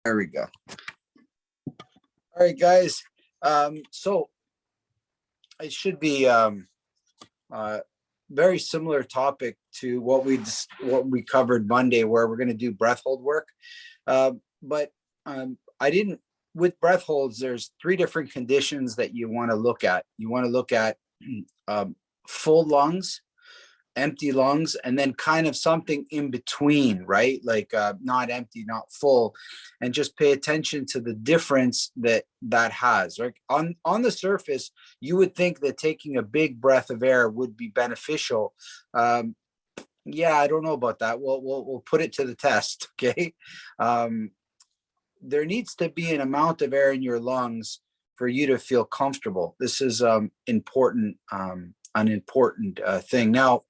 There we go. All right, guys. So it should be very similar topic to what we covered Monday, where we're going to do breath hold work. But I didn't with breath holds. There's three different conditions that you want to look at. You want to look at full lungs, empty lungs, and then kind of something in between, right? Like not empty, not full, and just pay attention to the difference that has. Right on the surface, you would think that taking a big breath of air would be beneficial. Yeah, I don't know about that. We'll put it to the test. Okay. There needs to be an amount of air in your lungs for you to feel comfortable. This is important, an important thing. Now,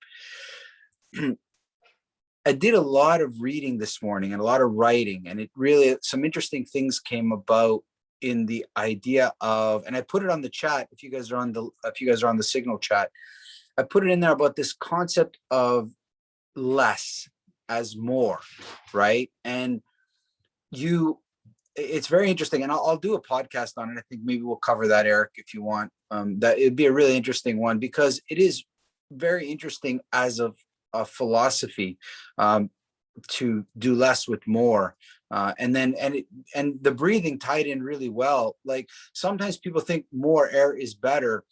I did a lot of reading this morning and a lot of writing, and it really, some interesting things came about in the idea of, and I put it on the chat. If you guys are on the Signal chat, I put it in there about this concept of less as more, right? And it's very interesting, and I'll do a podcast on it. I think maybe we'll cover that, Eric, if you want. That it'd be a really interesting one, because it is very interesting as of a philosophy, to do less with more. And the breathing tied in really well. Like sometimes people think more air is better,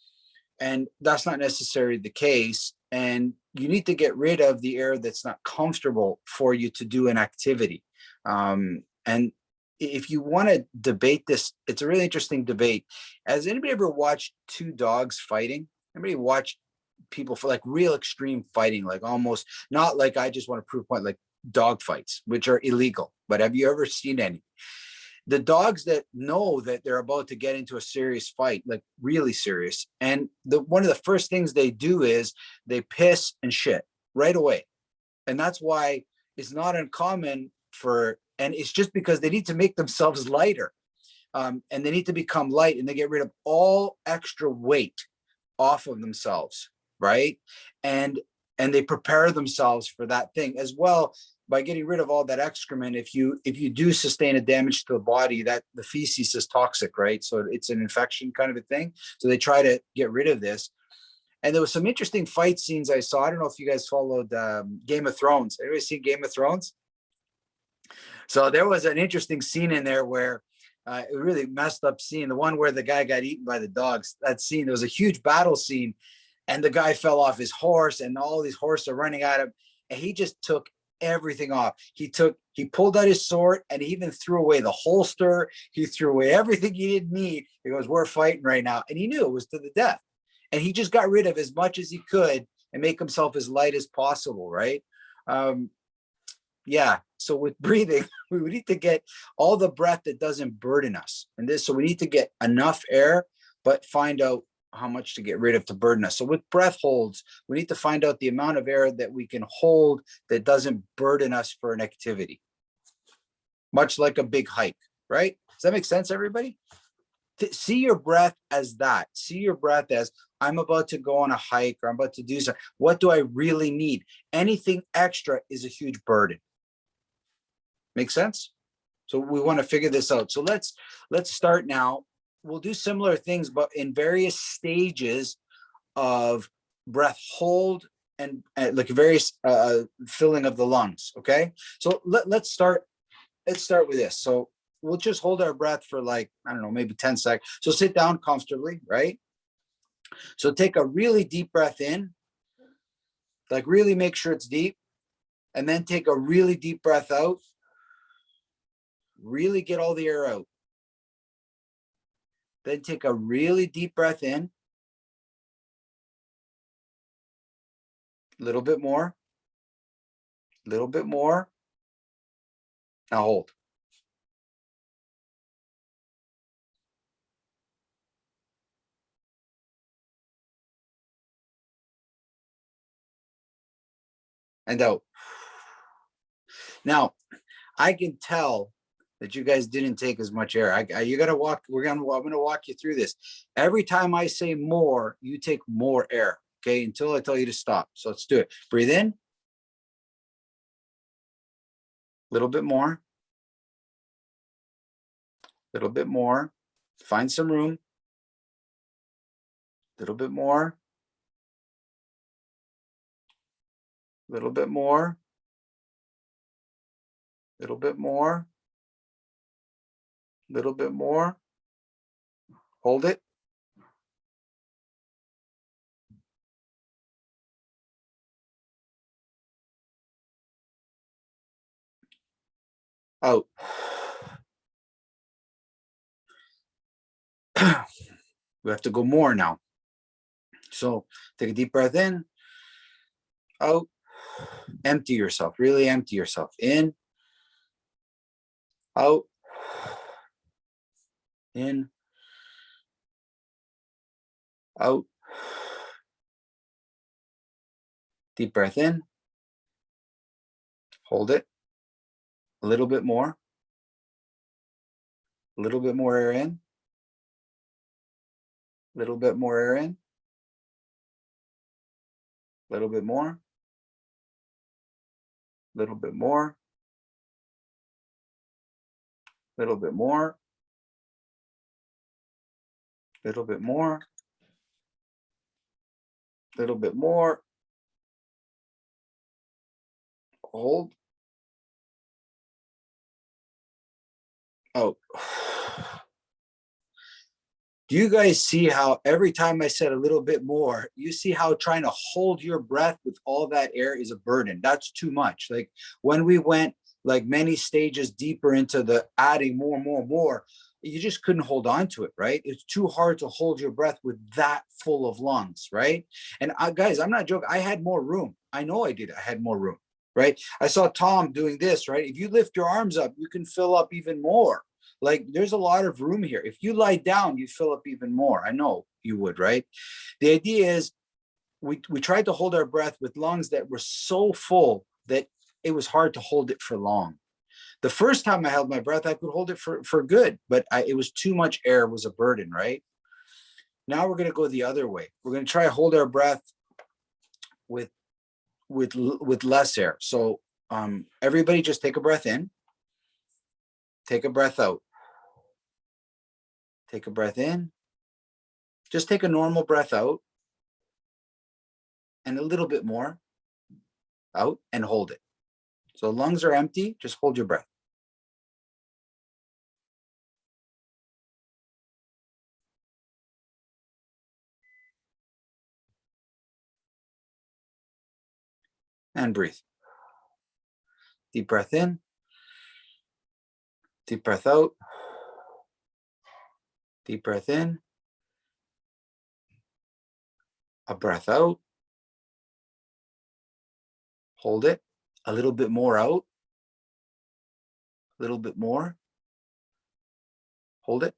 and that's not necessarily the case. And you need to get rid of the air that's not comfortable for you to do an activity. And if you want to debate this, it's a really interesting debate. Has anybody ever watched two dogs fighting? Anybody watch people for like real extreme fighting, like almost not like I just want to prove point, like dog fights, which are illegal? But have you ever seen any? The dogs that know that they're about to get into a serious fight, like really serious, and one of the first things they do is they piss and shit right away. And that's why it's not uncommon and it's just because they need to make themselves lighter. And they need to become light, and they get rid of all extra weight off of themselves, right? And they prepare themselves for that thing as well by getting rid of all that excrement. If you do sustain a damage to the body, that the feces is toxic, right? So it's an infection kind of a thing. So they try to get rid of this. And there was some interesting fight scenes I saw. I don't know if you guys followed Game of Thrones. Anybody seen Game of Thrones? So there was an interesting scene in there where it really messed up scene. The one where the guy got eaten by the dogs. That scene, there was a huge battle scene, and the guy fell off his horse, and all these horses are running at him, and he just took everything off. He pulled out his sword, and he even threw away the holster. He threw away everything he didn't need. He goes, "We're fighting right now," and he knew it was to the death. And he just got rid of as much as he could and make himself as light as possible, right? Yeah. So with breathing, we need to get all the breath that doesn't burden us. So we need to get enough air, but find out how much to get rid of to burden us. So with breath holds, we need to find out the amount of air that we can hold that doesn't burden us for an activity. Much like a big hike, right? Does that make sense, everybody? See your breath as that. See your breath as, I'm about to go on a hike, or I'm about to do something. What do I really need? Anything extra is a huge burden. Make sense? So we want to figure this out. So let's start now. We'll do similar things, but in various stages of breath hold and like various filling of the lungs. Okay. So let's start with this. So we'll just hold our breath for like, I don't know, maybe 10 seconds. So sit down comfortably, right? So take a really deep breath in, like really make sure it's deep, and then take a really deep breath out. Really get all the air out. Then take a really deep breath in. A little bit more. A little bit more. Now hold. And out. Now, I can tell that you guys didn't take as much air. You got to walk. I'm going to walk you through this. Every time I say more, you take more air. Okay, until I tell you to stop. So let's do it. Breathe in. A little bit more. little bit more. Find some room. Little bit more. Little bit more. Little bit more. Little bit more. Hold it. Out. We have to go more now. So take a deep breath in, out, empty yourself, really empty yourself. In, out, in, out. Deep breath in, hold it. A little bit more. A little bit more air in. A little bit more air in. A little bit more. A little bit more. A little bit more. A little bit more. A little bit more. Hold. Out. Do you guys see how every time I said a little bit more, you see how trying to hold your breath with all that air is a burden? That's too much. Like when we went like many stages deeper into the adding more, you just couldn't hold on to it, right? It's too hard to hold your breath with that full of lungs, right? And guys, I'm not joking. I had more room. I know I did. I had more room, right? I saw Tom doing this, right? If you lift your arms up, you can fill up even more. Like there's a lot of room here. If you lie down, you fill up even more. I know you would, right? The idea is we tried to hold our breath with lungs that were so full that it was hard to hold it for long. The first time I held my breath, I could hold it for good, but it was too much air, it was a burden, right? Now we're going to go the other way. We're going to try to hold our breath with less air. So everybody just take a breath in, take a breath out. Take a breath in. Just take a normal breath out. And a little bit more out and hold it. So lungs are empty. Just hold your breath. And breathe. Deep breath in. Deep breath out. Deep breath in. A breath out. Hold it. A little bit more out. A little bit more. Hold it.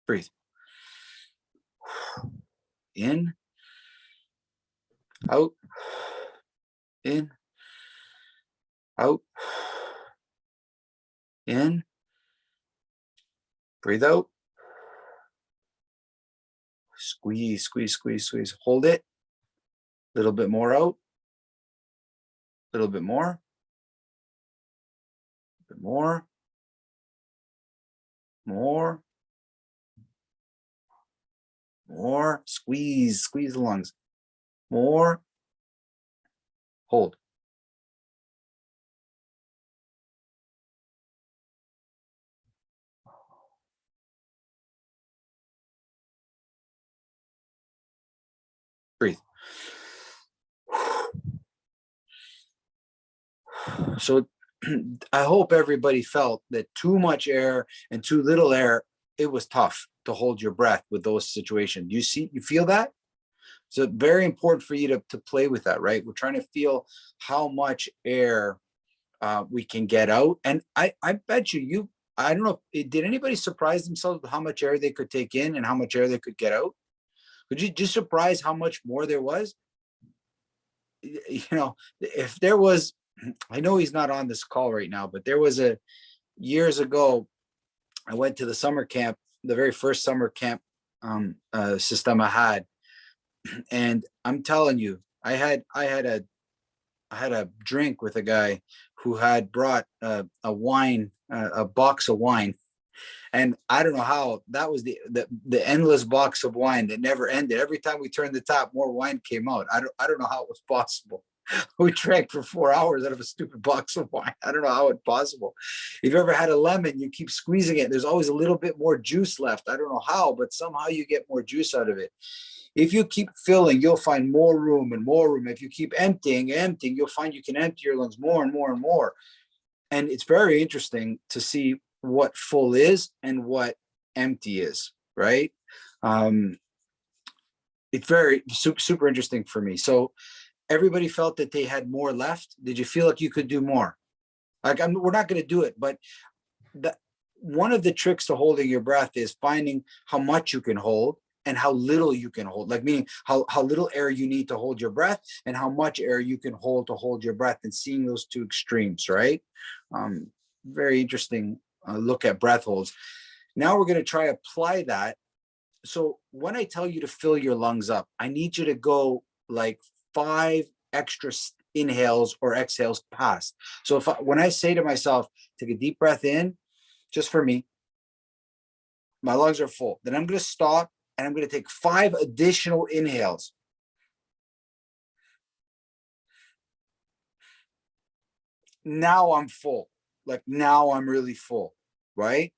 Breathe. In. Out. In. Out. In. Breathe out. Squeeze, squeeze, squeeze, squeeze. Hold it. A little bit more out. A little bit more. A bit more. More. More. Squeeze, squeeze the lungs. More. Hold. Breathe. So I hope everybody felt that too much air and too little air, it was tough to hold your breath with those situations. You feel that? So very important for you to play with that, right? We're trying to feel how much air we can get out. And I bet I don't know, did anybody surprise themselves with how much air they could take in and how much air they could get out? Could you just surprise how much more there was? If there was, I know he's not on this call right now, but there was years ago, I went to the summer camp, the very first summer camp system I had. And I'm telling you, I had a drink with a guy who had brought wine, a box of wine, and I don't know how that was the endless box of wine that never ended. Every time we turned the tap, more wine came out. I don't know how it was possible. We drank for 4 hours out of a stupid box of wine. I don't know how it's possible. If you ever had a lemon, you keep squeezing it. There's always a little bit more juice left. I don't know how, but somehow you get more juice out of it. If you keep filling, you'll find more room and more room. If you keep emptying, you'll find you can empty your lungs more and more and more. And it's very interesting to see what full is and what empty is, right? Um, it's very super interesting for me. So everybody felt that they had more left. Did you feel like you could do more? Like we're not going to do it, but the one of the tricks to holding your breath is finding how much you can hold and how little you can hold, like meaning how little air you need to hold your breath and how much air you can hold to hold your breath, and seeing those two extremes, right? Very interesting look at breath holds. Now we're going to try apply that. So when I tell you to fill your lungs up, I need you to go like 5 extra inhales or exhales past. So when I say to myself, take a deep breath in, just for me, my lungs are full. Then I'm going to stop and I'm going to take 5 additional inhales. Now I'm full. Like now I'm really full, right?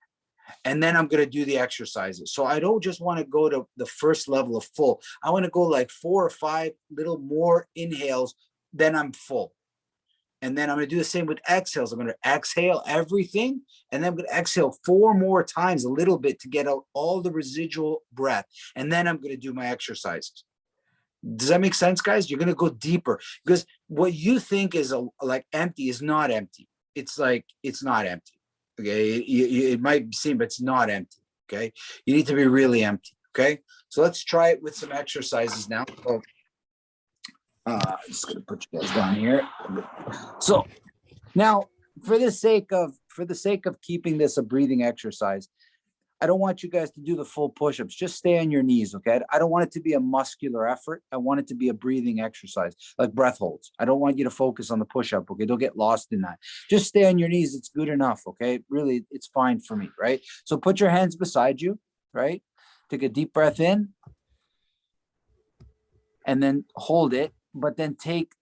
And then I'm going to do the exercises. So I don't just want to go to the first level of full. I want to go like 4 or 5 little more inhales, then I'm full. And then I'm going to do the same with exhales. I'm going to exhale everything, and then I'm going to exhale 4 more times, a little bit, to get out all the residual breath. And then I'm going to do my exercises. Does that make sense, guys? You're going to go deeper, because what you think is like empty is not empty. It's like, it's not empty. Okay. It might seem, but it's not empty. Okay. You need to be really empty. Okay. So let's try it with some exercises now. So, just going to put you guys down here. So now, for the sake of keeping this a breathing exercise, I don't want you guys to do the full push-ups. Just stay on your knees, okay? I don't want it to be a muscular effort. I want it to be a breathing exercise, like breath holds. I don't want you to focus on the push-up, okay? Don't get lost in that. Just stay on your knees. It's good enough, okay? Really, it's fine for me, right? So put your hands beside you, right? Take a deep breath in and then hold it, but then take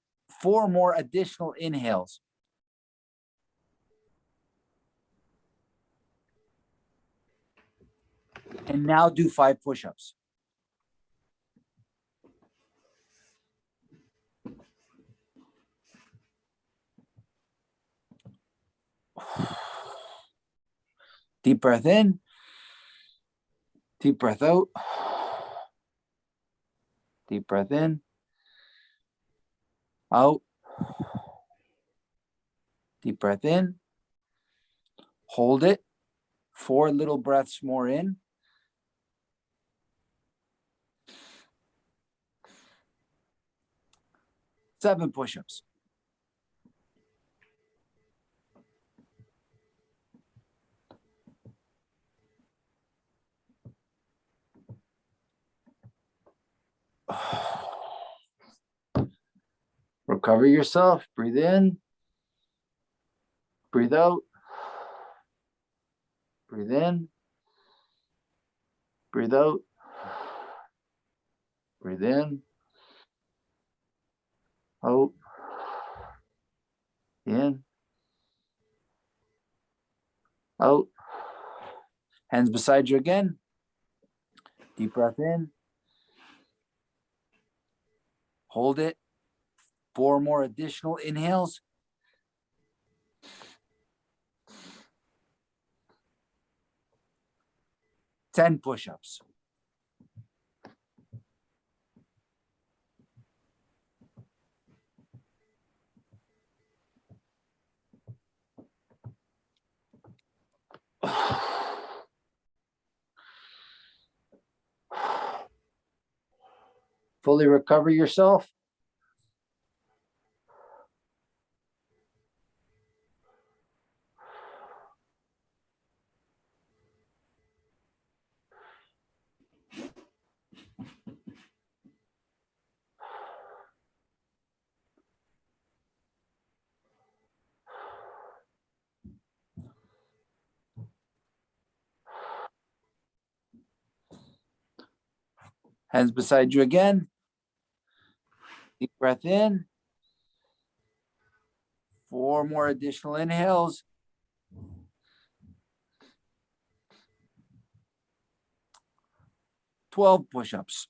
4 more additional inhales. And now do 5 push-ups. Deep breath in, deep breath out, deep breath in, out, deep breath in, hold it, 4 little breaths more in, 7 push-ups. Recover yourself. Breathe in, breathe out, breathe in, breathe out, breathe in, out, in, out. Hands beside you again. Deep breath in, hold it, 4 more additional inhales, 10 push-ups. Fully recover yourself. Hands beside you again. Deep breath in. 4 more additional inhales. 12 push-ups.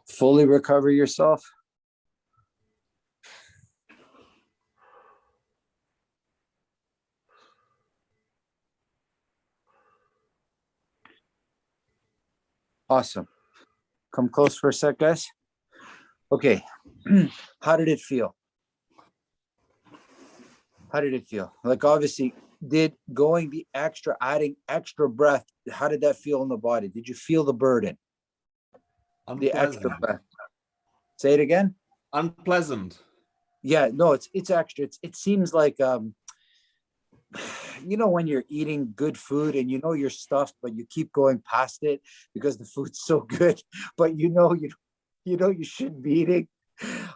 Fully recover yourself. Awesome. Come close for a sec, guys. Okay. How did it feel? How did it feel? Like, obviously, did going the extra, adding extra breath, how did that feel in the body? Did you feel the burden? The extra breath. Say it again. Unpleasant. Yeah, no, it's extra. It seems like you know, when you're eating good food and you know you're stuffed, but you keep going past it because the food's so good, but you know you shouldn't be eating.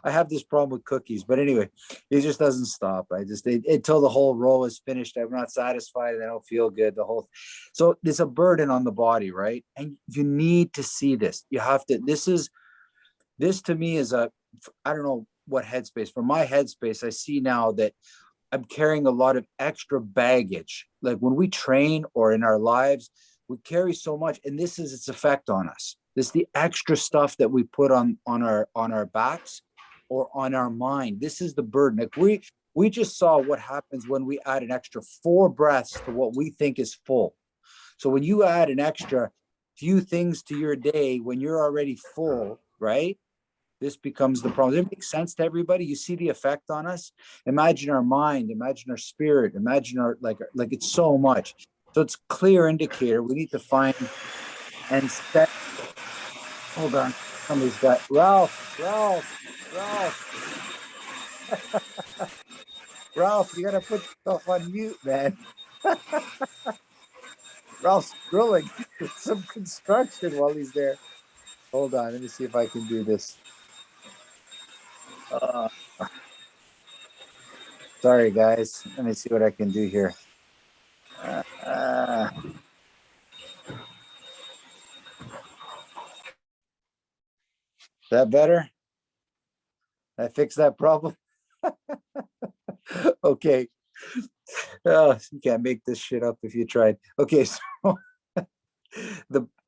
I have this problem with cookies, but anyway, it just doesn't stop. Until the whole roll is finished, I'm not satisfied and I don't feel good. So there's a burden on the body, right? And you need to see this. You have to. This to me is I don't know what headspace. For my headspace, I see now that I'm carrying a lot of extra baggage. Like when we train or in our lives, we carry so much, and this is its effect on us. This is the extra stuff that we put on our backs or on our mind. This is the burden. Like we just saw what happens when we add an extra 4 breaths to what we think is full. So when you add an extra few things to your day when you're already full, right? This becomes the problem. Does it make sense to everybody? You see the effect on us? Imagine our mind, imagine our spirit, imagine our like it's so much. So it's clear indicator. We need to find and set. Hold on. Somebody's got Ralph. Ralph, you gotta put yourself on mute, man. Ralph's drilling some construction while he's there. Hold on, let me see if I can do this. Sorry, guys. Let me see what I can do here. That better? I fixed that problem. Okay. Oh, you can't make this shit up if you tried. Okay,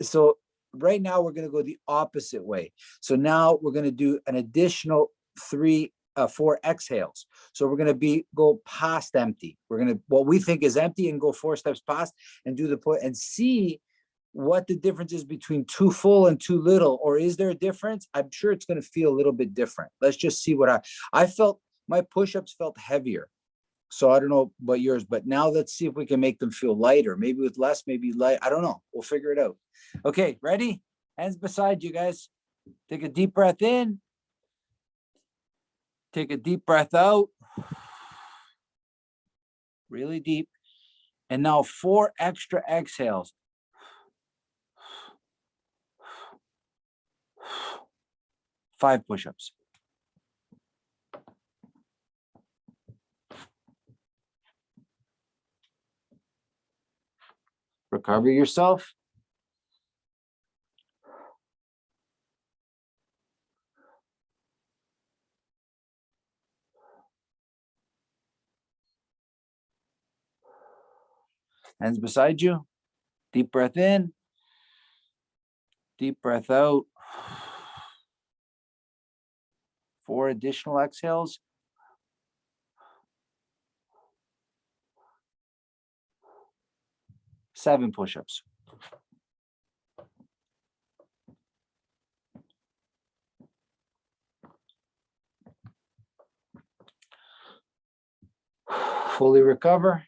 so right now we're going to go the opposite way. So now we're going to do an additional 4 exhales. So we're going to go past empty. We're going to what we think is empty and go 4 steps past and do the put and see what the difference is between too full and too little, or is there a difference? I'm sure it's going to feel a little bit different. Let's just see what I felt. My push-ups felt heavier. So I don't know about yours, but now let's see if we can make them feel lighter, maybe with less, maybe light. I don't know. We'll figure it out. Okay, ready? Hands beside you guys. Take a deep breath in. Take a deep breath out. Really deep. And now 4 extra exhales. Five push-ups. Recover yourself. Hands beside you. Deep breath in. Deep breath out. 4 additional exhales. Seven push-ups. Fully recover.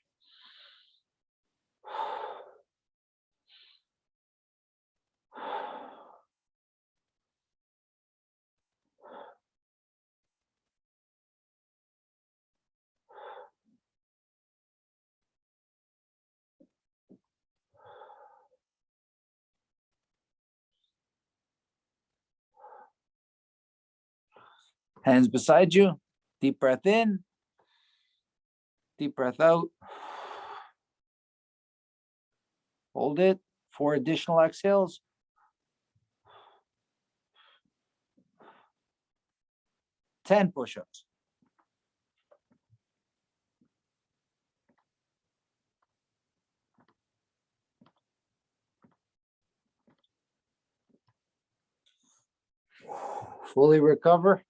Hands beside you. Deep breath in. Deep breath out. Hold it. 4 additional exhales. 10 push-ups. Fully recover.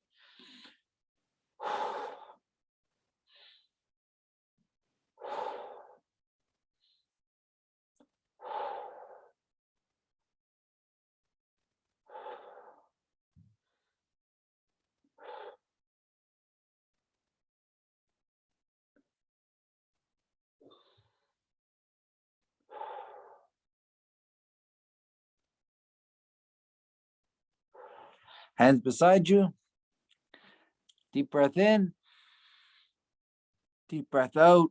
Hands beside you. Deep breath in. Deep breath out.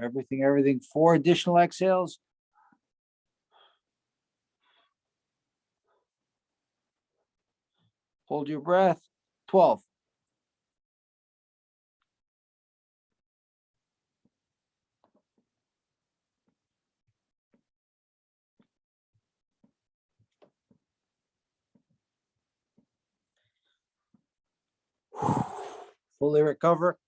Everything. 4 additional exhales. Hold your breath. 12. Fully recover.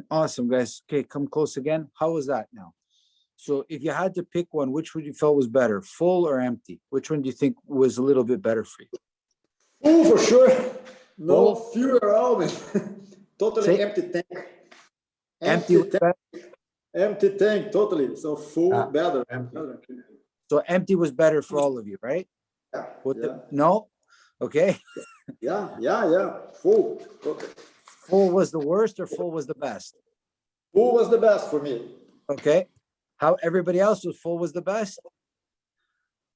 Awesome, guys. Okay, come close again. How was that now? So if you had to pick one, which would you felt was better, full or empty? Which one do you think was a little bit better for you? Full for sure. No Full? fuel always. Totally Say empty tank. empty was Empty tank. better. Empty tank, totally. So full better. So empty was better for all of you, right? Yeah, no? Okay. yeah. Full. Okay. Full was the worst or full was the best? Full was the best for me. Okay. How everybody else was full was the best?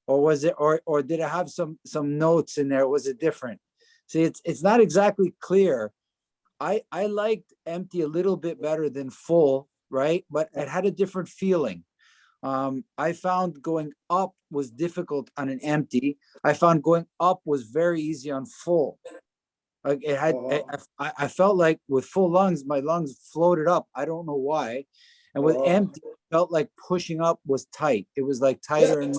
Or was it, or did it have some notes in there? Was it different? See, it's not exactly clear. I liked empty a little bit better than full, right? But it had a different feeling. I found going up was difficult on an empty. I found going up was very easy on full. Like it had, I felt like with full lungs, my lungs floated up. I don't know why. And with empty, it felt like pushing up was tight. It was like tighter. And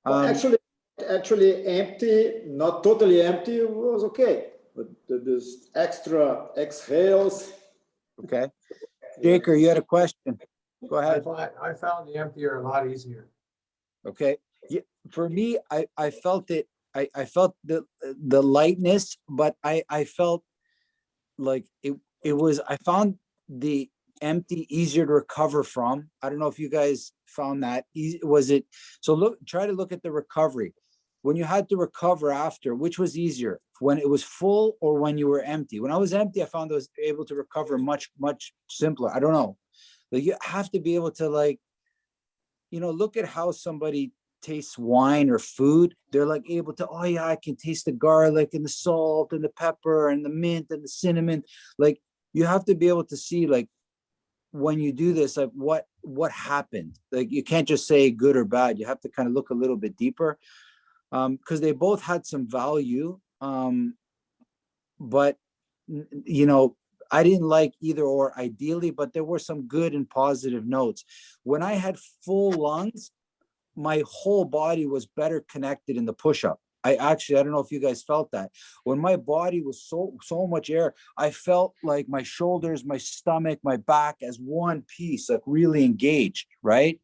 actually empty, not totally empty was okay. But this extra exhales. Okay. Jaker, you had a question. Go ahead. I found the emptier a lot easier. Okay. Yeah, for me, I felt it. I felt the lightness, but I felt like it was, I found the empty easier to recover from. I don't know if you guys found that. Was it? So try to look at the recovery. When you had to recover after, which was easier, when it was full or when you were empty? When I was empty, I found I was able to recover much simpler. I don't know. Like you have to be able to, like, look at how somebody tastes wine or food. They're like able to, oh yeah, I can taste the garlic and the salt and the pepper and the mint and the cinnamon. Like you have to be able to see, like, when you do this, like what happened. Like you can't just say good or bad. You have to kind of look a little bit deeper, because they both had some value. But I didn't like either or ideally, but there were some good and positive notes. When I had full lungs, my whole body was better connected in the push-up. I don't know if you guys felt that. When my body was so much air, I felt like my shoulders, my stomach, my back as one piece, like really engaged, right?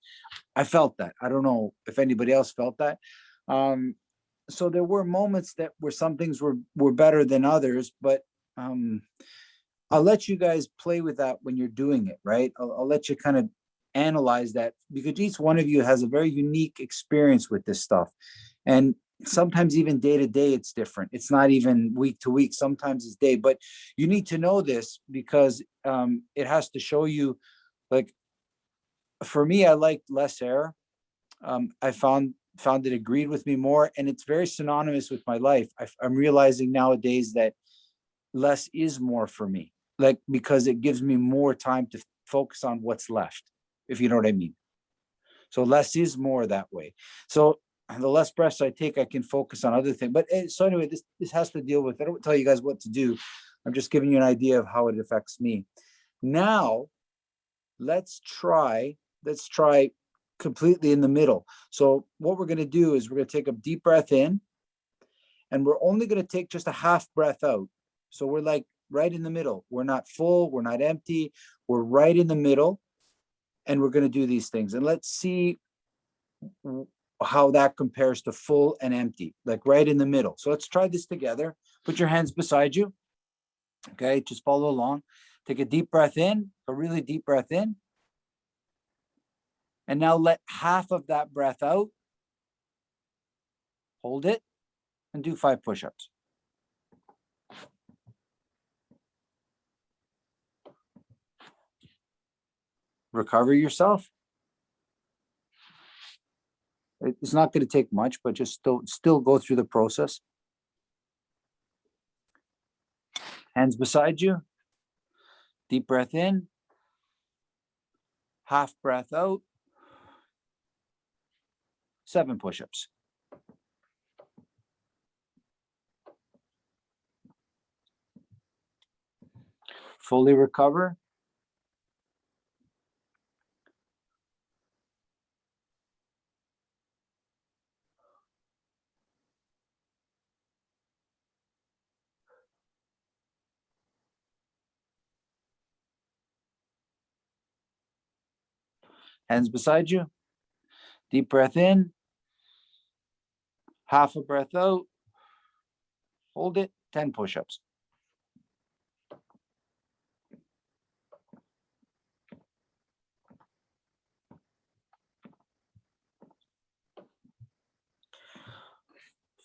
I felt that. I don't know if anybody else felt that. So there were moments that where some things were better than others, but I'll let you guys play with that when you're doing it, right? I'll let you kind of analyze that, because each one of you has a very unique experience with this stuff. And sometimes even day to day, it's different. It's not even week to week. Sometimes it's day, but you need to know this because it has to show you Like for me, I liked less air. I found it agreed with me more, and it's very synonymous with my life. I'm realizing nowadays that less is more for me, like because it gives me more time to focus on what's left, if you know what I mean. So less is more that way. So the less breaths I take, I can focus on other things. But so anyway, this has to deal with. I don't tell you guys what to do. I'm just giving you an idea of how it affects me. Now, let's try completely in the middle. So what we're going to do is we're going to take a deep breath in, and we're only going to take just a half breath out. So we're like right in the middle. We're not full, we're not empty, we're right in the middle, and we're going to do these things. And let's see how that compares to full and empty, like right in the middle. So let's try this together. Put your hands beside you. Okay, just follow along. Take a deep breath in, a really deep breath in. And now let half of that breath out. Hold it and do 5 push-ups. Recover yourself. It's not going to take much, but just still go through the process. Hands beside you. Deep breath in. Half breath out. 7 push-ups. Fully recover. Hands beside you. Deep breath in. Half a breath out. Hold it. 10 push-ups.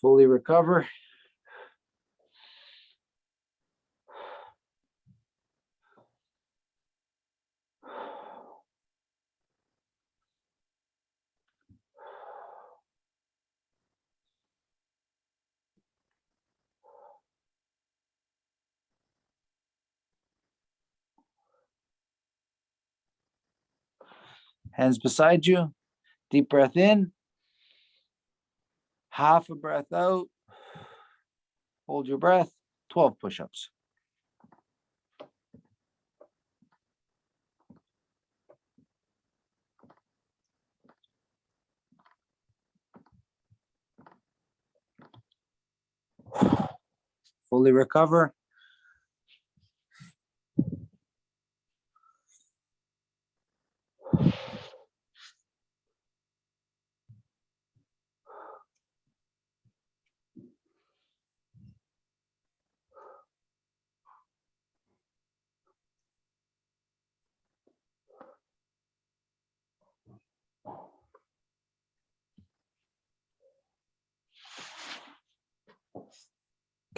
Fully recover. Hands beside you. Deep breath in. Half a breath out. Hold your breath. 12 push-ups. Fully recover.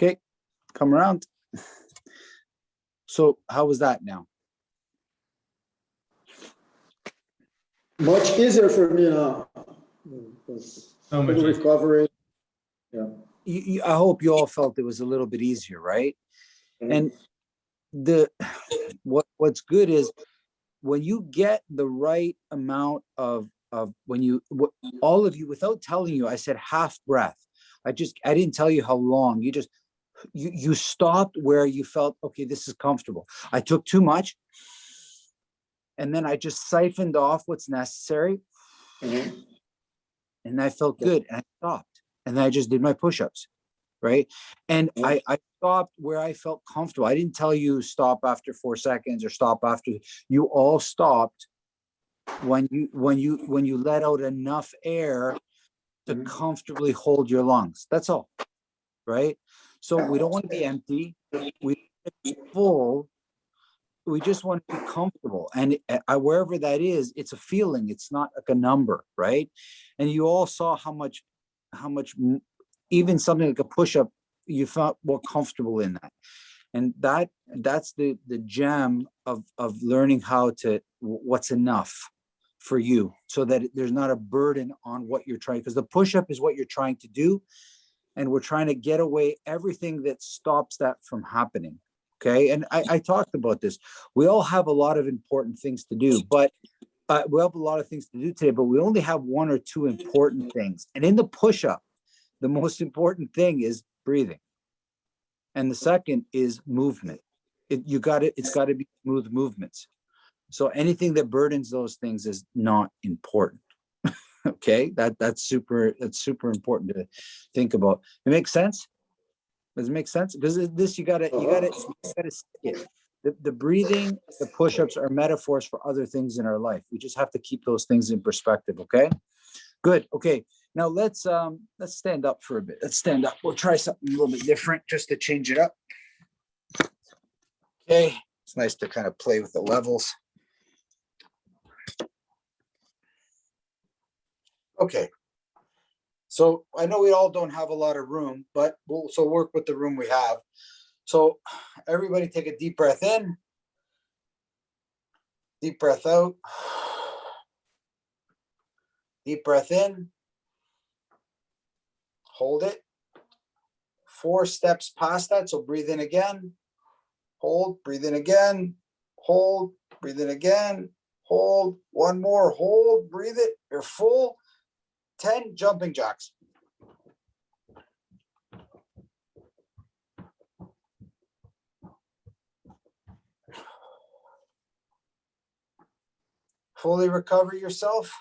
Okay, come around. So how was that now? Much easier for me now. Because So much full easier. recovery. Yeah. I hope you all felt it was a little bit easier, right? And what's good is when you get the right amount of when you all of you, without telling you, I said half breath. I didn't tell you how long. You stopped where you felt, okay, this is comfortable. I took too much, and then I just siphoned off what's necessary, and I felt good, and I stopped, and then I just did my push-ups, right? And I stopped where I felt comfortable. I didn't tell you stop after 4 seconds or stop after. You all stopped when you let out enough air to comfortably hold your lungs. That's all, right? So we don't want to be empty. We want to be full. We just want to be comfortable. And wherever that is, it's a feeling. It's not like a number, right? And you all saw how much, even something like a push-up, you felt more comfortable in that. And that's the gem of learning how to what's enough for you, so that there's not a burden on what you're trying, because the push-up is what you're trying to do, and we're trying to get away everything that stops that from happening. Okay. And I talked about this. We all have a lot of important things to do, but we have a lot of things to do today, but we only have one or two important things. And in the push-up, the most important thing is breathing. And the second is movement. It's got to be smooth movements. So anything that burdens those things is not important. Okay. That's super important to think about. It makes sense. Does it make sense? Because this, you gotta stick it. The breathing, the push-ups are metaphors for other things in our life. We just have to keep those things in perspective. Okay. Good. Okay. Now let's stand up for a bit. Let's stand up. We'll try something a little bit different just to change it up. Okay. It's nice to kind of play with the levels. Okay. So I know we all don't have a lot of room, but we'll also work with the room we have. So everybody take a deep breath in, deep breath out, deep breath in, hold it. 4 steps past that. So breathe in again, hold, breathe in again, hold, breathe in again, hold, 1 more, hold, breathe it. You're full. 10 jumping jacks. Fully recover yourself.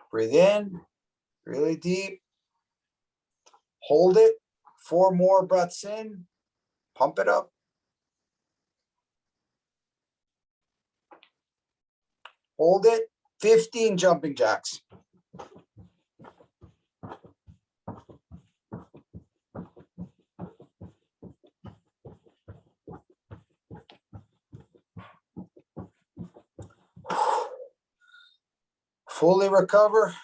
Breathe in really deep. Hold it. 4 more breaths in. Pump it up. Hold it. 15 jumping jacks. Fully recover.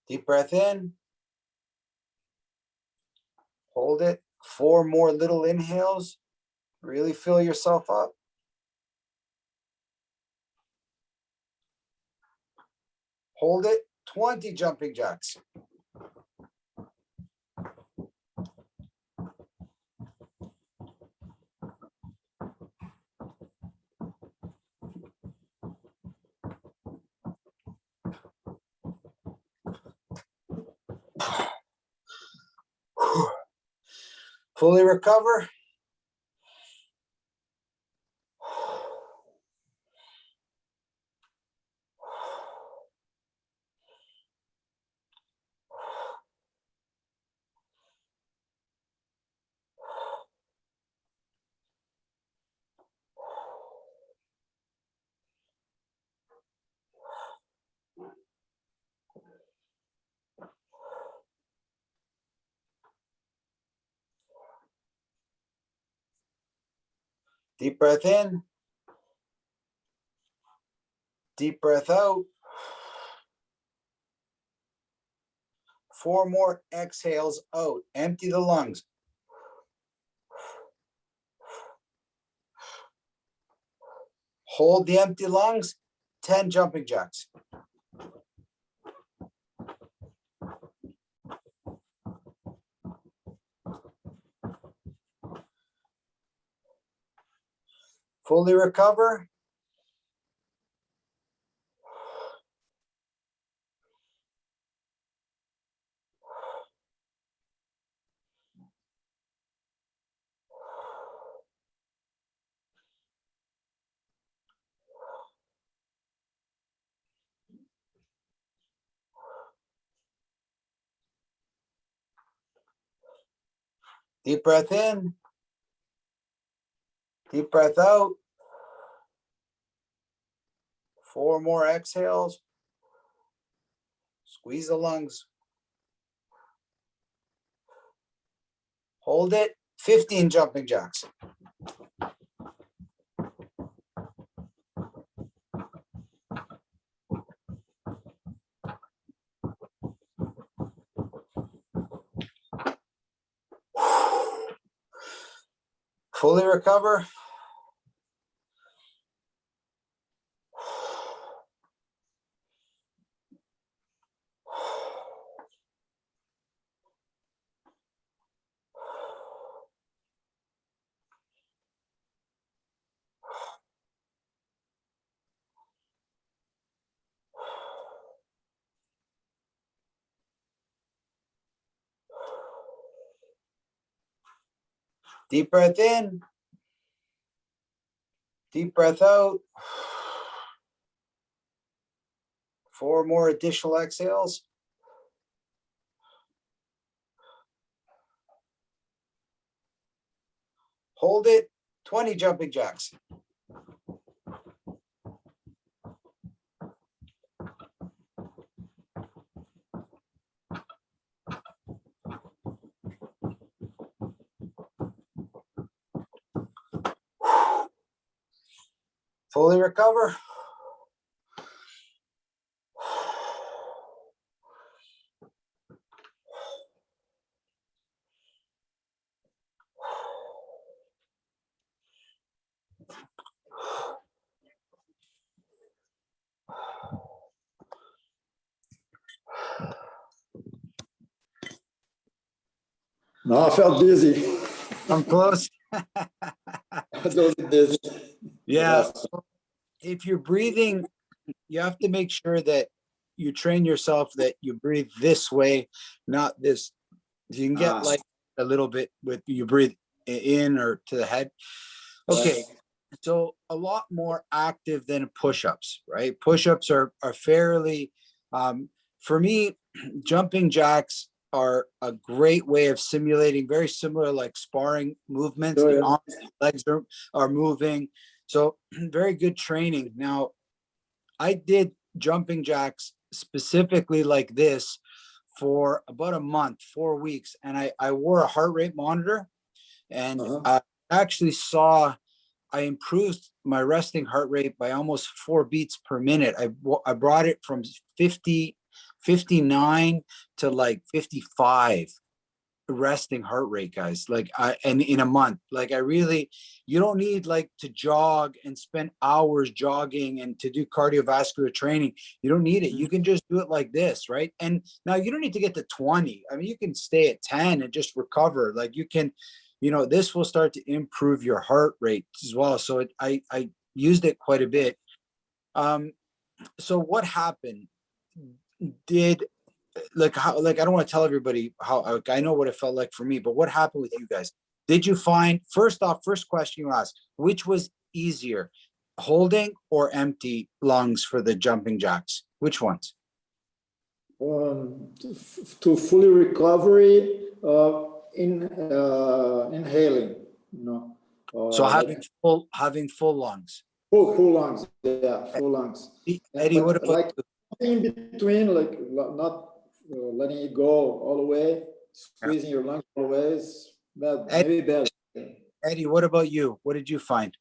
Deep breath in. Hold it. 4 more little inhales. Really fill yourself up. Hold it. 20 jumping jacks. Fully recover. Deep breath in. Deep breath out. 4 more exhales out. Empty the lungs. Hold the empty lungs. 10 jumping jacks. Fully recover. Deep breath in. Deep breath out. 4 more exhales. Squeeze the lungs. Hold it. 15 jumping jacks. Fully recover. Deep breath in. Deep breath out. 4 more additional exhales. Hold it. 20 jumping jacks. Fully recover. No, I felt dizzy. I'm close. I was dizzy. Yeah. Yes. If you're breathing, you have to make sure that you train yourself that you breathe this way, not this. You can get like a little bit with you breathe in or to the head. Okay. So a lot more active than push-ups, right? Push-ups are fairly, for me, jumping jacks are a great way of simulating very similar like sparring movements. Sure, The yeah. arms, legs are moving. So very good training. Now, I did jumping jacks specifically like this for about a month, 4 weeks, and I wore a heart rate monitor, and I actually saw I improved my resting heart rate by almost 4 beats per minute. I brought it from 50, 59 to like 55 resting heart rate, guys. Like and in a month, like I really, you don't need like to jog and spend hours jogging and to do cardiovascular training. You don't need it. You can just do it like this, right? And now you don't need to get to 20. I mean, you can stay at 10 and just recover. Like you can, this will start to improve your heart rate as well. So I used it quite a bit. So what happened? Did like how like I don't want to tell everybody how like, I know what it felt like for me, but what happened with you guys? Did you find first question you asked, which was easier, holding or empty lungs for the jumping jacks? Which ones? To fully recovery inhaling, So like having full lungs. full lungs, yeah, full lungs. Eddie, what But about like in between, like not letting it go all the way, squeezing your lungs all the way is bad, maybe better. Eddie, what about you? What did you find?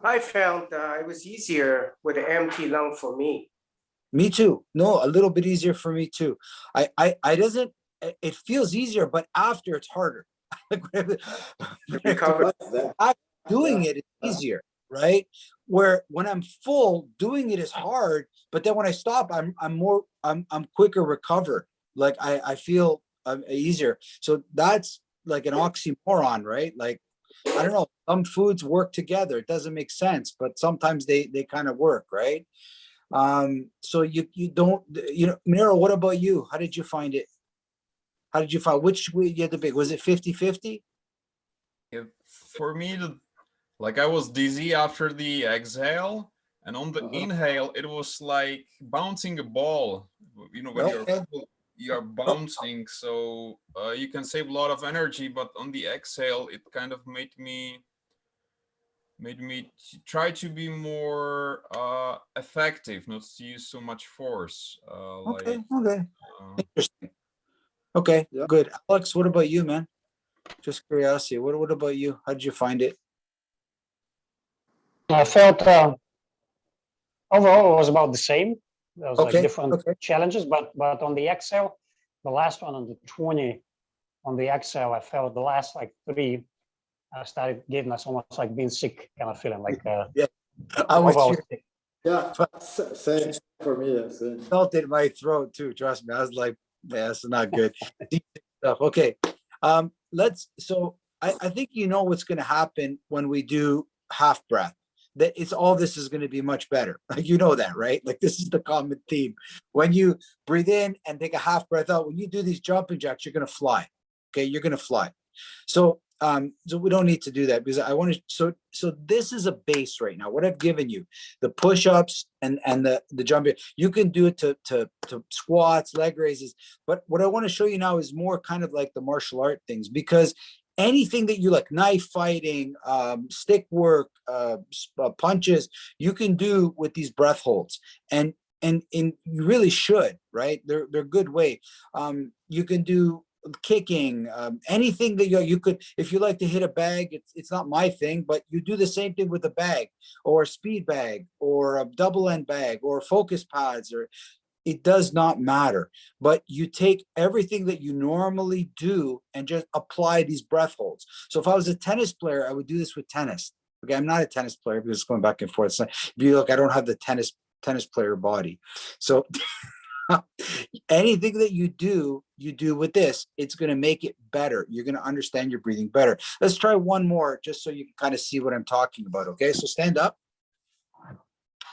I found it was easier with an empty lung for me. Me too. No, a little bit easier for me too. I doesn't, it feels easier, but after it's harder. Recover. Doing it is easier, right? Where when I'm full, doing it is hard, but then when I stop, I'm quicker recover. Like I feel easier. So that's like an oxymoron, right? Like, I don't know, some foods work together. It doesn't make sense, but sometimes they kind of work, right? So you don't, Miro, what about you? How did you find it? How did you find which way you had the big? Was it 50-50? Yeah, for me, like I was dizzy after the exhale, and on the inhale, it was like bouncing a ball. When you're you're bouncing, so you can save a lot of energy. But on the exhale, it kind of made me try to be more effective, not to use so much force. Okay, Like okay, uh, interesting. Okay, Yeah. good. Alex, what about you, man? Just curiosity. What about you? How did you find it? I felt overall it was about the same. There was like Okay, different okay. challenges, but on the Excel, the last one on the 20 on the Excel, I felt the last like three, I started getting us almost like being sick kind of feeling, like Yeah, I was overall sure. sick. Yeah, same for me. Yeah, same. Felt it in my throat too. Trust me. I was like, yeah, that's not good. Deep stuff. Okay. So I think you know what's gonna happen when we do half breath. That it's all this is gonna be much better. Like you know that, right? Like this is the common theme. When you breathe in and take a half breath out, when you do these jumping jacks, you're gonna fly. Okay, you're gonna fly. So we don't need to do that because I want to. So this is a base right now. What I've given you, the push-ups and the jumping, you can do it to squats, leg raises. But what I want to show you now is more kind of like the martial art things because anything that you like, knife fighting, stick work, punches, you can do with these breath holds. And you really should, right? They're good way. You can do kicking, anything that you could, if you like to hit a bag, it's not my thing, but you do the same thing with a bag or a speed bag or a double end bag or focus pads, or it does not matter. But you take everything that you normally do and just apply these breath holds. So if I was a tennis player, I would do this with tennis. Okay, I'm not a tennis player because it's going back and forth. So if you look, I don't have the tennis player body. So anything that you do with this, it's going to make it better. You're going to understand your breathing better. Let's try one more just so you can kind of see what I'm talking about. Okay, so stand up,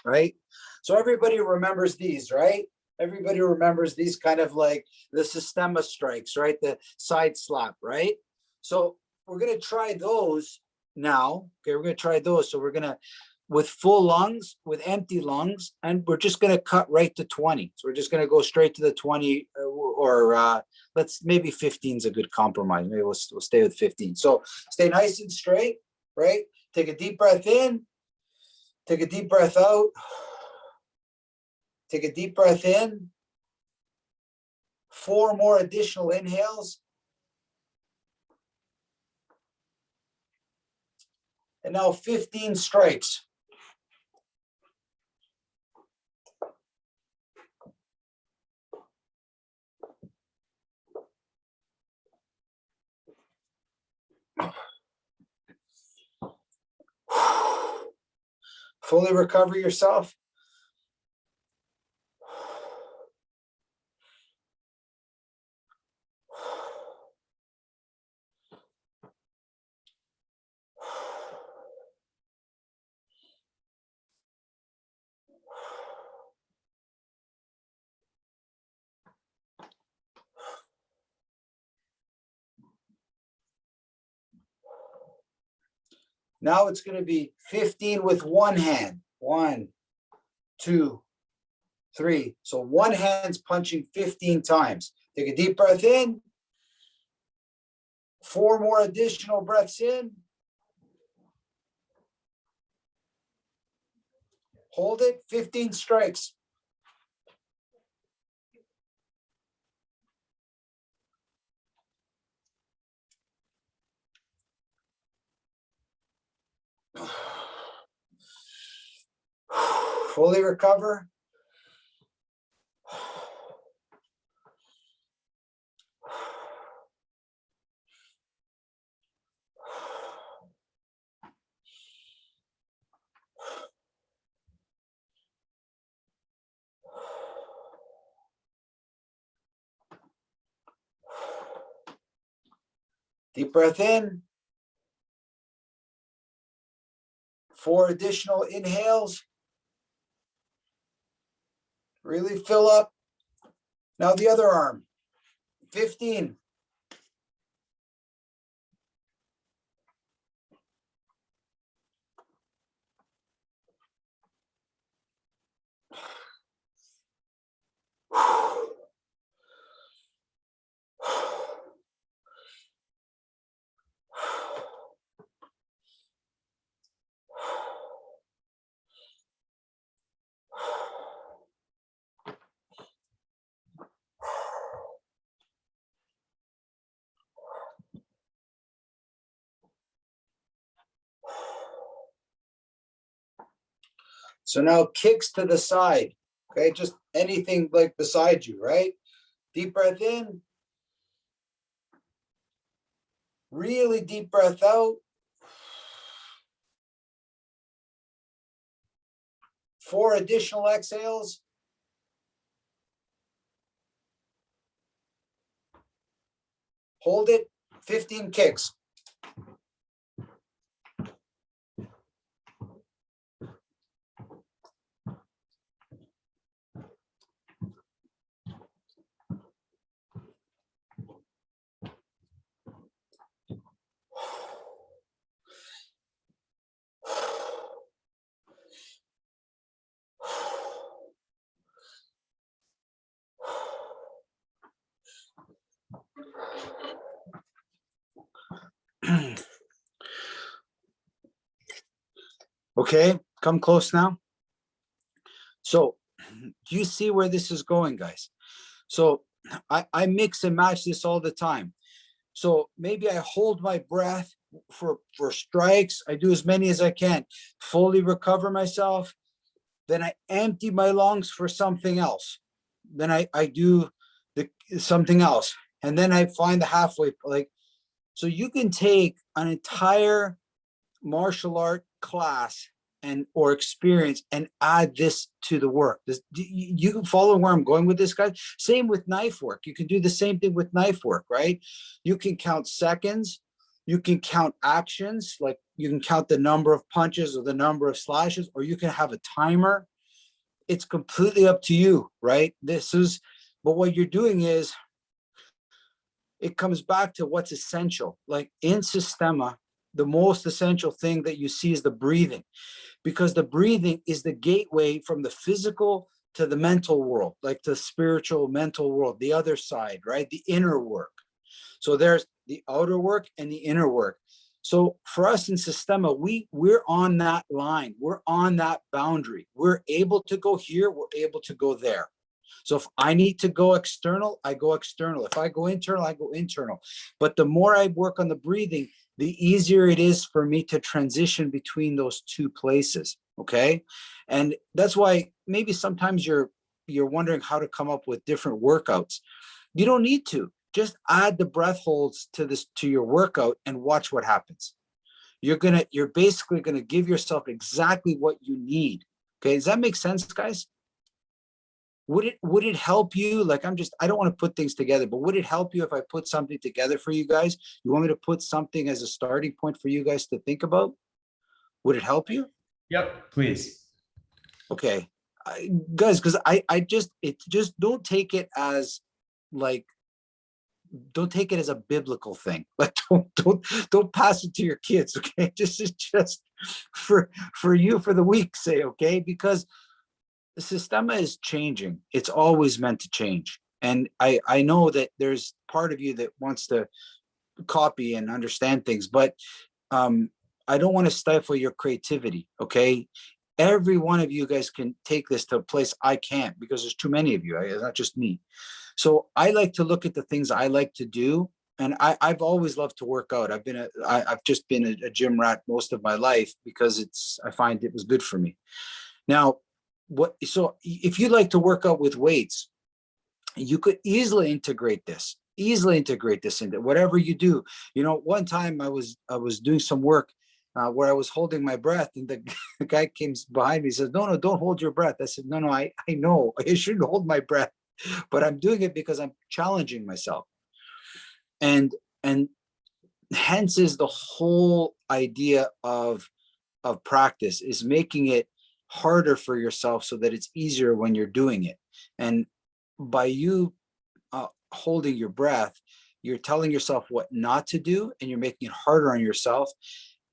right? So everybody remembers these, right? Everybody remembers these kind of like the Sistema strikes, right? The side slap, right? So we're going to try those now. Okay, we're going to try those. So we're going to, with full lungs, with empty lungs, and we're just going to cut right to 20. So we're just going to go straight to the 20 or let's, maybe 15 is a good compromise. Maybe we'll stay with 15. So stay nice and straight, right? Take a deep breath in, take a deep breath out, take a deep breath in, 4 more additional inhales. And now 15 strikes. Fully recover yourself. Now it's going to be 15 with one hand. 1, 2, 3. So one hand's punching 15 times. Take a deep breath in. 4 more additional breaths in. Hold it, 15 strikes. Fully recover. Deep breath in. 4 additional inhales. Really fill up. Now the other arm. 15. So now kicks to the side. Okay, just anything like beside you, right? Deep breath in. Really deep breath out. 4 additional exhales. Hold it. 15 kicks. Okay, come close now. So, do you see where this is going, guys? So, I mix and match this all the time. So maybe I hold my breath for strikes. I do as many as I can, fully recover myself. Then I empty my lungs for something else. Then I do something else. And then I find the halfway, like, so you can take an entire martial art class and or experience and add this to the work. You can follow where I'm going with this, guys. Same with knife work. You can do the same thing with knife work, right? You can count seconds. You can count actions, like you can count the number of punches or the number of slashes, or you can have a timer. It's completely up to you, right? But what you're doing is, it comes back to what's essential. Like in Systema, the most essential thing that you see is the breathing, because the breathing is the gateway from the physical to the mental world, like the spiritual mental world, the other side, right? The inner work. So there's the outer work and the inner work. So for us in Systema, we're on that line. We're on that boundary. We're able to go here. We're able to go there. So if I need to go external, I go external. If I go internal, I go internal. But the more I work on the breathing, the easier it is for me to transition between those two places. Okay. And that's why maybe sometimes you're wondering how to come up with different workouts. You don't need to. Just add the breath holds to your workout and watch what happens. You're basically gonna give yourself exactly what you need. Okay, does that make sense, guys? Would it help you? Like, I don't want to put things together, but would it help you if I put something together for you guys? You want me to put something as a starting point for you guys to think about? Would it help you? Yep, please. Okay, guys, because just don't take it as like, don't take it as a biblical thing. Like, don't pass it to your kids. Okay, just for you for the week, say, okay, because the Systema is changing. It's always meant to change. And I know that there's part of you that wants to copy and understand things, but I don't want to stifle your creativity, okay? Every one of you guys can take this to a place I can't, because there's too many of you. It's not just me. So I like to look at the things I like to do. And I've always loved to work out. I've just been a gym rat most of my life because I find it was good for me. Now, so if you like to work out with weights, you could easily integrate this into whatever you do. You know, one time I was doing some work where I was holding my breath, and the guy came behind me and says, no, don't hold your breath. I said, no, I know I shouldn't hold my breath, but I'm doing it because I'm challenging myself. And hence is the whole idea of practice, is making it harder for yourself so that it's easier when you're doing it. And by you holding your breath, you're telling yourself what not to do, and you're making it harder on yourself.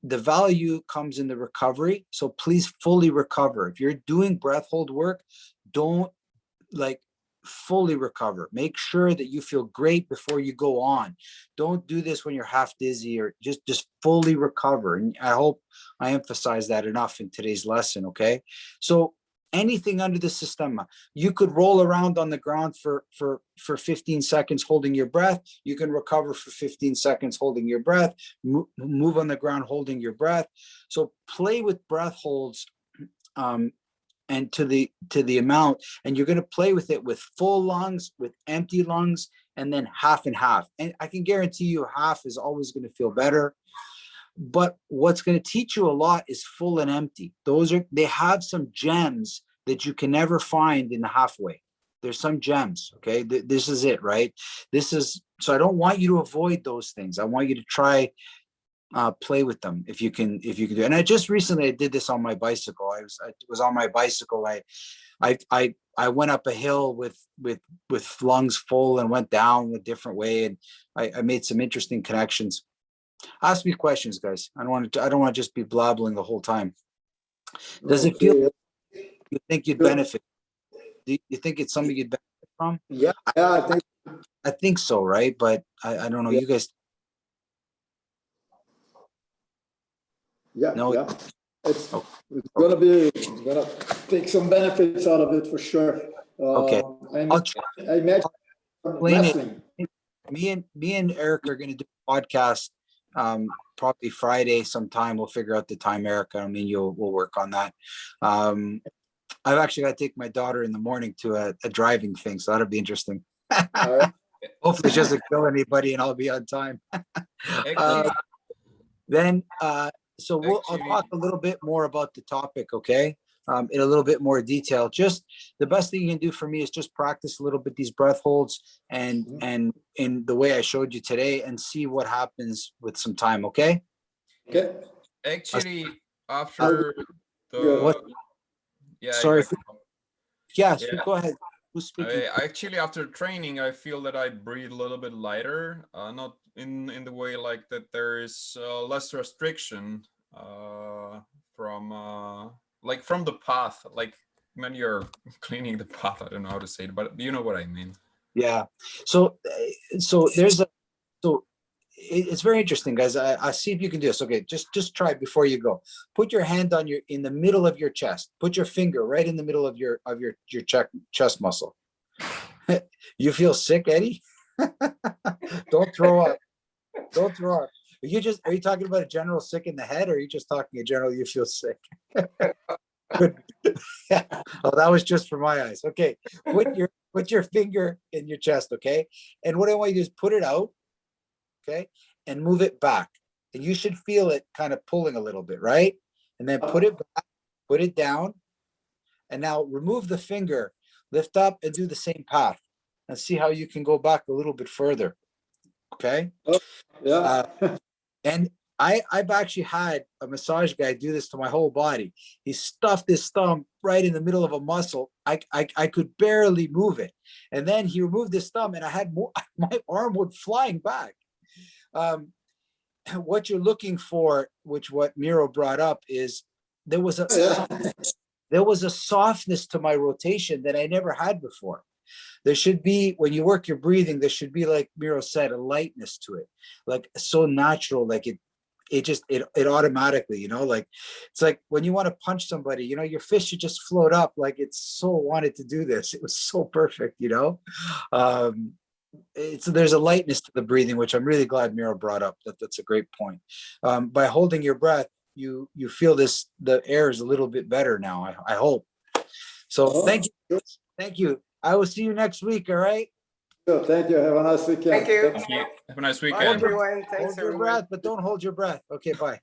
The value comes in the recovery. So please fully recover. If you're doing breath hold work, don't fully recover. Make sure that you feel great before you go on. Don't do this when you're half dizzy, or just fully recover. And I hope I emphasize that enough in today's lesson. Okay. So anything under the Systema, you could roll around on the ground for 15 seconds holding your breath. You can recover for 15 seconds holding your breath, move on the ground holding your breath. So play with breath holds and to the amount, and you're going to play with it with full lungs, with empty lungs, and then half and half. And I can guarantee you half is always going to feel better. But what's going to teach you a lot is full and empty. They have some gems that you can never find in the halfway. There's some gems. Okay. This is it, right? So I don't want you to avoid those things. I want you to try, play with them if you can do. And I just recently, I did this on my bicycle. I was on my bicycle. I went up a hill with lungs full and went down a different way. And I made some interesting connections. Ask me questions, guys. I don't want to just be blabbling the whole time. Does it feel you think you'd benefit? Do you think it's something you'd benefit from? Yeah, I think so, right? But I don't know. Yeah. You guys, yeah, No. yeah. It's Oh. it's gonna take some benefits out of it for sure. Okay. I'll try I imagine explain it. wrestling. Me and Eric are going to do a podcast probably Friday sometime. We'll figure out the time, Eric. I mean, we'll work on that. I've actually got to take my daughter in the morning to a driving thing, so that'll be interesting. All right. Hopefully, she doesn't kill anybody, and I'll be on time. Actually, Then, so I'll Actually- talk a little bit more about the topic, okay? In a little bit more detail. Just the best thing you can do for me is just practice a little bit these breath holds and in the way I showed you today, and see what happens with some time, okay? Okay. actually, after What? the yeah, Sorry. Yes, Yeah. go ahead. Who's speaking? actually after training, I feel that I breathe a little bit lighter. Not in the way like that. There is less restriction from the path. Like when you're cleaning the path, I don't know how to say it, but you know what I mean. Yeah. So it's very interesting, guys. I see if you can do this. Okay, just try it before you go. Put your hand in the middle of your chest. Put your finger right in the middle of your chest muscle. You feel sick, Eddie? Don't throw up. Don't throw up. Are you talking about a general sick in the head, or are you just talking a general you feel sick? Oh, that was just for my eyes. Okay. Put your finger in your chest, okay? And what I want you to do is put it out, okay? And move it back. And you should feel it kind of pulling a little bit, right? And then put it back, put it down. And now remove the finger, lift up and do the same path. And see how you can go back a little bit further. Okay. Yeah. And I've actually had a massage guy do this to my whole body. He stuffed his thumb right in the middle of a muscle. I could barely move it. And then he removed his thumb and I had my arm went flying back. What you're looking for, which what Miro brought up, is there was a softness to my rotation that I never had before. There should be, when you work your breathing, there should be, like Miro said, a lightness to it, like so natural, like it automatically, like it's like when you want to punch somebody, your fist should just float up, like it's so wanted to do this. It was so perfect, there's a lightness to the breathing, which I'm really glad Miro brought up. That's a great point. By holding your breath, you feel the air is a little bit better now. I hope. So thank you. I will see you next week. All right. Thank you. Have a nice weekend. Thank you. Thank you. Have a nice Bye, weekend. everyone. Thanks, Hold your everyone. breath, but don't hold your breath. Okay. Bye.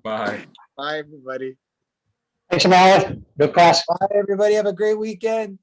Bye. Bye, everybody. Thanks, Molly. Good class. Bye, everybody. Have a great weekend.